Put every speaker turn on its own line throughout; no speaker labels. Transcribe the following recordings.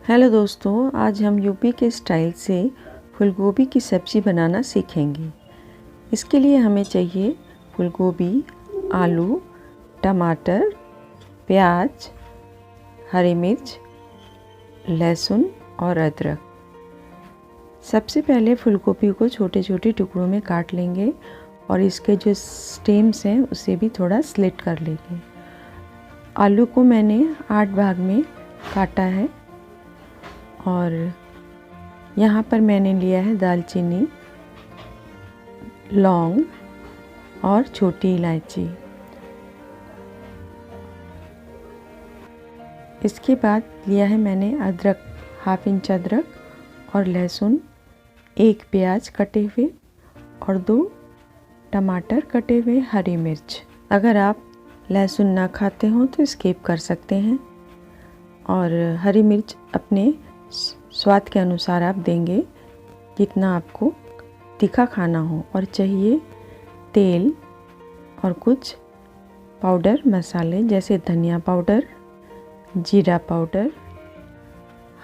Hello दोस्तों, आज हम यूपी के स्टाइल से फूलगोभी की सब्ज़ी बनाना सीखेंगे। इसके लिए हमें चाहिए फूलगोभी, आलू, टमाटर, प्याज, हरी मिर्च, लहसुन और अदरक। सबसे पहले फूलगोभी को छोटे छोटे टुकड़ों में काट लेंगे और इसके जो स्टेम्स हैं उसे भी थोड़ा स्लिट कर लेंगे। आलू को मैंने 8 भाग में काटा है और यहाँ पर मैंने लिया है दालचीनी, लौंग और छोटी इलायची। इसके बाद लिया है मैंने अदरक, हाफ इंच अदरक और लहसुन, 1 प्याज कटे हुए और 2 टमाटर कटे हुए, हरी मिर्च। अगर आप लहसुन ना खाते हो तो स्किप कर सकते हैं और हरी मिर्च अपने स्वाद के अनुसार आप देंगे जितना आपको तीखा खाना हो। और चाहिए तेल और कुछ पाउडर मसाले जैसे धनिया पाउडर, जीरा पाउडर,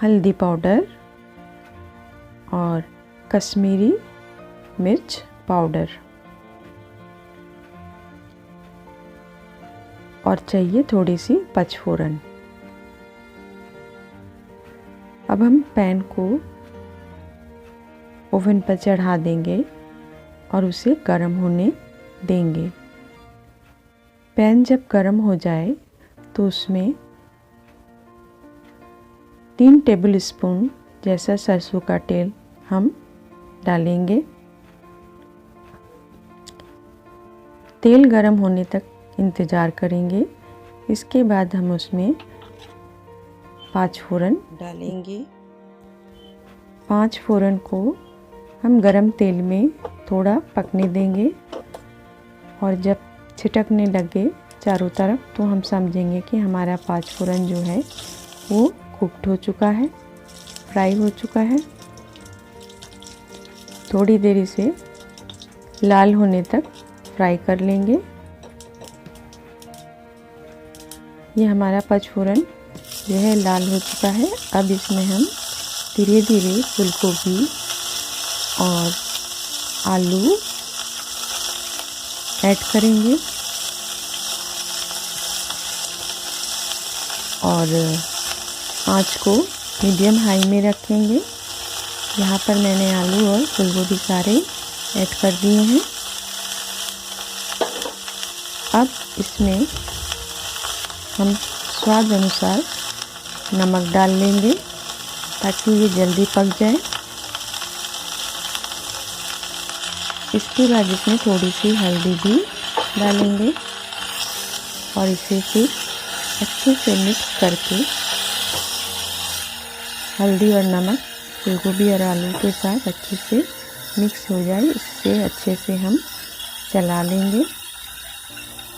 हल्दी पाउडर और कश्मीरी मिर्च पाउडर। और चाहिए थोड़ी सी पचफोरन। अब हम पैन को ओवन पर चढ़ा देंगे और उसे गर्म होने देंगे। पैन जब गर्म हो जाए तो उसमें 3 टेबलस्पून जैसा सरसों का तेल हम डालेंगे। तेल गर्म होने तक इंतज़ार करेंगे। इसके बाद हम उसमें 5 फोरन डालेंगे। 5 फोरन को हम गरम तेल में थोड़ा पकने देंगे और जब छिटकने लगे चारों तरफ तो हम समझेंगे कि हमारा 5 फोरन जो है वो कुक्ड हो चुका है, फ्राई हो चुका है। थोड़ी देर इसे लाल होने तक फ्राई कर लेंगे। ये हमारा 5 फोरन जो है लाल हो चुका है। अब इसमें हम धीरे धीरे फूलगोभी और आलू ऐड करेंगे और आंच को मीडियम हाई में रखेंगे। यहाँ पर मैंने आलू और फूलगोभी सारे ऐड कर दिए हैं। अब इसमें हम स्वाद अनुसार नमक डाल लेंगे ताकि ये जल्दी पक जाए। इसके बाद इसमें थोड़ी सी हल्दी भी डालेंगे और इसे फिर अच्छे से मिक्स करके हल्दी और नमक फूलगोभी और आलू के साथ अच्छे से मिक्स हो जाए, इससे अच्छे से हम चला लेंगे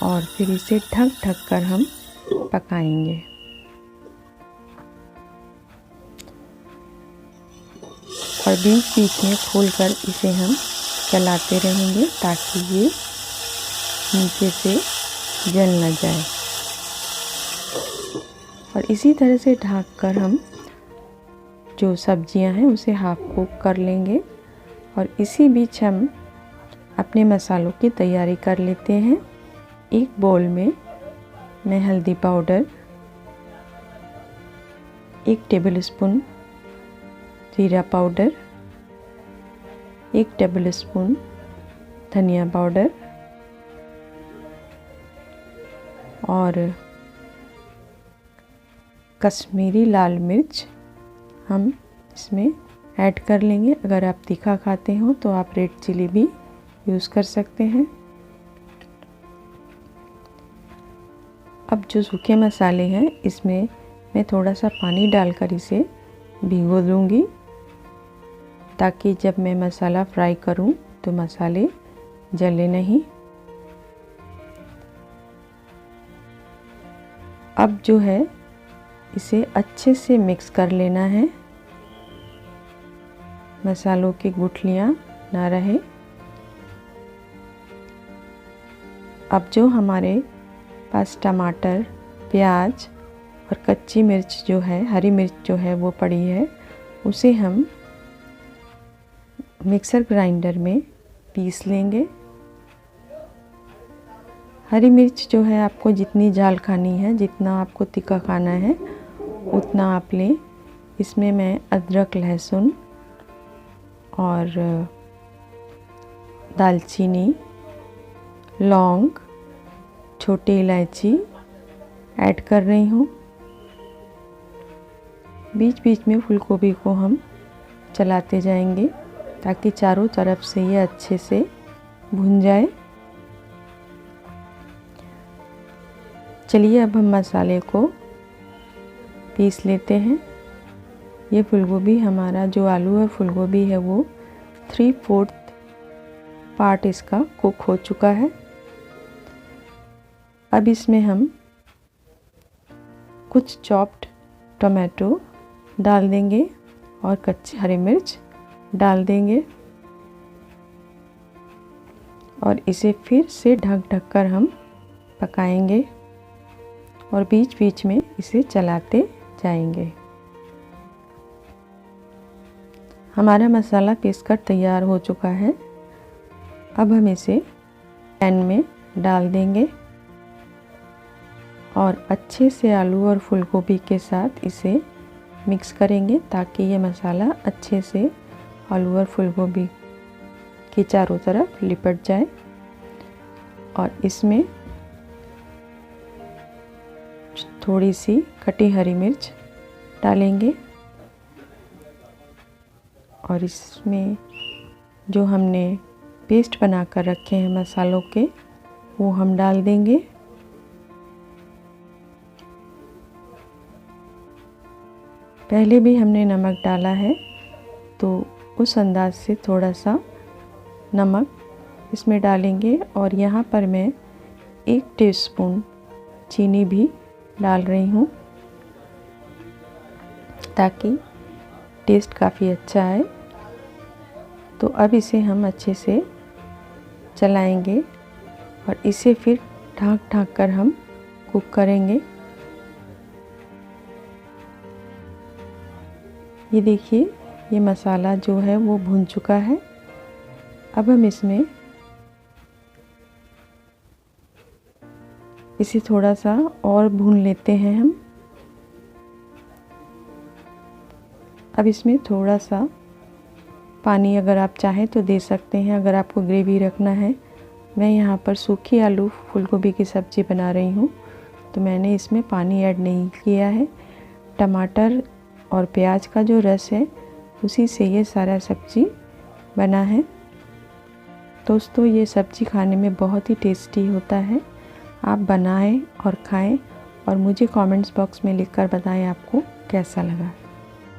और फिर इसे ढक कर हम पकाएंगे। और बीच में खोलकर इसे हम चलाते रहेंगे ताकि ये नीचे से जल न जाए। और इसी तरह से ढक कर हम जो सब्जियां हैं उसे हाफ कुक कर लेंगे। और इसी बीच हम अपने मसालों की तैयारी कर लेते हैं। एक बाउल में मैं हल्दी पाउडर, 1 टेबलस्पून जीरा पाउडर, 1 टेबलस्पून धनिया पाउडर और कश्मीरी लाल मिर्च हम इसमें ऐड कर लेंगे। अगर आप तीखा खाते हो तो आप रेड चिली भी यूज़ कर सकते हैं। अब जो सूखे मसाले हैं इसमें मैं थोड़ा सा पानी डालकर इसे भिगो दूंगी ताकि जब मैं मसाला फ्राई करूं तो मसाले जले नहीं। अब जो है इसे अच्छे से मिक्स कर लेना है, मसालों की गुठलियां ना रहे। अब जो हमारे पास टमाटर, प्याज और कच्ची मिर्च जो है, हरी मिर्च जो है वो पड़ी है, उसे हम मिक्सर ग्राइंडर में पीस लेंगे। हरी मिर्च जो है आपको जितनी झाल खानी है, जितना आपको तीखा खाना है उतना आप लें। इसमें मैं अदरक, लहसुन और दालचीनी, लौंग, छोटी इलायची ऐड कर रही हूँ। बीच बीच में फूल गोभी को हम चलाते जाएंगे ताकि चारों तरफ से ये अच्छे से भुन जाए। चलिए अब हम मसाले को पीस लेते हैं। ये फूलगोभी हमारा, जो आलू और फूलगोभी है वो 3/4 पार्ट इसका कुक हो चुका है। अब इसमें हम कुछ चॉप्ड टमाटो डाल देंगे और कच्ची हरी मिर्च डाल देंगे और इसे फिर से ढक कर हम पकाएंगे और बीच बीच में इसे चलाते जाएंगे। हमारा मसाला पीसकर तैयार हो चुका है। अब हम इसे पैन में डाल देंगे और अच्छे से आलू और फूलगोभी के साथ इसे मिक्स करेंगे ताकि ये मसाला अच्छे से आलू और फूलगोभी के चारों तरफ लिपट जाए। और इसमें थोड़ी सी कटी हरी मिर्च डालेंगे और इसमें जो हमने पेस्ट बना कर रखे हैं मसालों के, वो हम डाल देंगे। पहले भी हमने नमक डाला है तो उस अंदाज से थोड़ा सा नमक इसमें डालेंगे और यहाँ पर मैं 1 टीस्पून चीनी भी डाल रही हूँ ताकि टेस्ट काफ़ी अच्छा आए। तो अब इसे हम अच्छे से चलाएंगे और इसे फिर ढक कर हम कुक करेंगे। ये देखिए, ये मसाला जो है वो भुन चुका है। अब हम इसमें इसे थोड़ा सा और भून लेते हैं हम। अब इसमें थोड़ा सा पानी अगर आप चाहें तो दे सकते हैं, अगर आपको ग्रेवी रखना है। मैं यहाँ पर सूखी आलू फूलगोभी की सब्ज़ी बना रही हूँ तो मैंने इसमें पानी ऐड नहीं किया है। टमाटर और प्याज का जो रस है उसी से ये सारा सब्ज़ी बना है। दोस्तों, ये सब्ज़ी खाने में बहुत ही टेस्टी होता है। आप बनाएं और खाएं और मुझे कमेंट्स बॉक्स में लिखकर बताएं आपको कैसा लगा।